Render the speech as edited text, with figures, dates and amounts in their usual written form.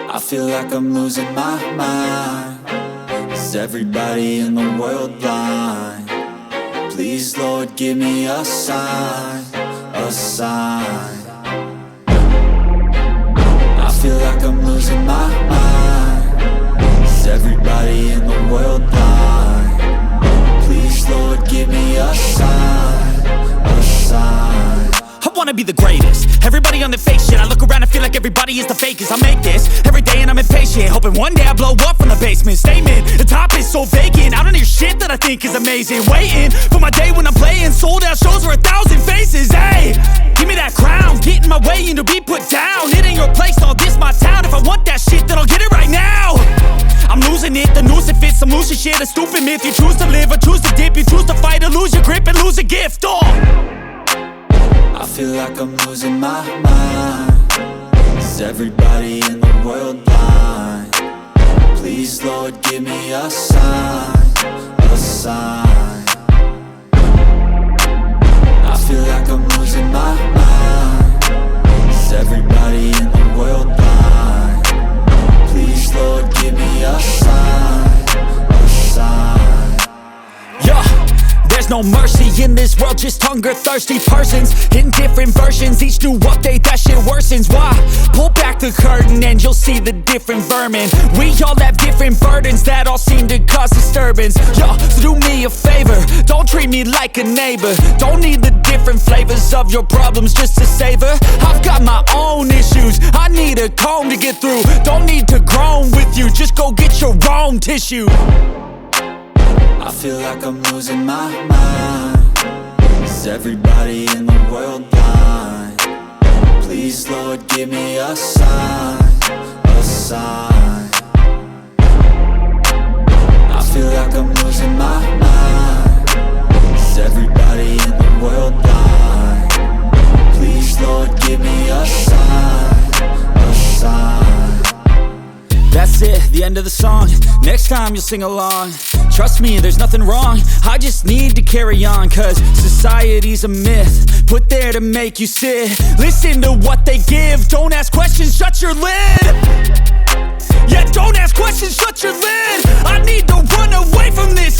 I feel like I'm losing my mind. Is everybody in the world blind? Please, Lord, give me a sign, a sign. I feel like I'm losing my mind. Is everybody in the world blind? Please, Lord, give me a sign, a sign. I wanna be the greatest. Everybody on the fake shit. I look around and feel like everybody is the fakest. I make this every day and I'm impatient, hoping one day I blow up from the basement. Statement, the top is so vacant. I don't hear shit that I think is amazing. Waiting for my day when I'm playing sold out shows for 1,000 faces. Hey, give me that crown, get in my way and to be put down. It ain't your place, all this my town. If I want that shit, then I'll get it right now. I'm losing it, the noose it fits. I'm losing shit, a stupid myth. You choose to live or choose to dip. You choose to fight or lose your grip and lose a gift. I feel like I'm losing my mind. Is everybody in the world blind? Please, Lord, give me a sign, a sign. I feel like I'm losing my mind. Is everybody in the world blind? Please, Lord, give me a sign, a sign. Yeah. There's no mercy in this world, just hunger-thirsty persons in different versions. Each new update, that shit worsens. Why? Pull back the curtain and you'll see the different vermin. We all have different burdens that all seem to cause disturbance. Yo, so do me a favor, don't treat me like a neighbor. Don't need the different flavors of your problems just to savor. I've got my own issues, I need a comb to get through. Don't need to groan with you, just go get your own tissue. I feel like I'm losing my mind. Is everybody in the world blind? Please, Lord, give me a sign, a sign. I feel like I'm losing my mind. Is everybody in the world blind? Please, Lord, give me a sign, a sign. That's it, the end of the song. Next time you'll sing along. Trust me, there's nothing wrong. I just need to carry on, cause society's a myth put there to make you sit. Listen to what they give. Don't ask questions, shut your lid. Yeah, don't ask questions, shut your lid. I need to run away from this.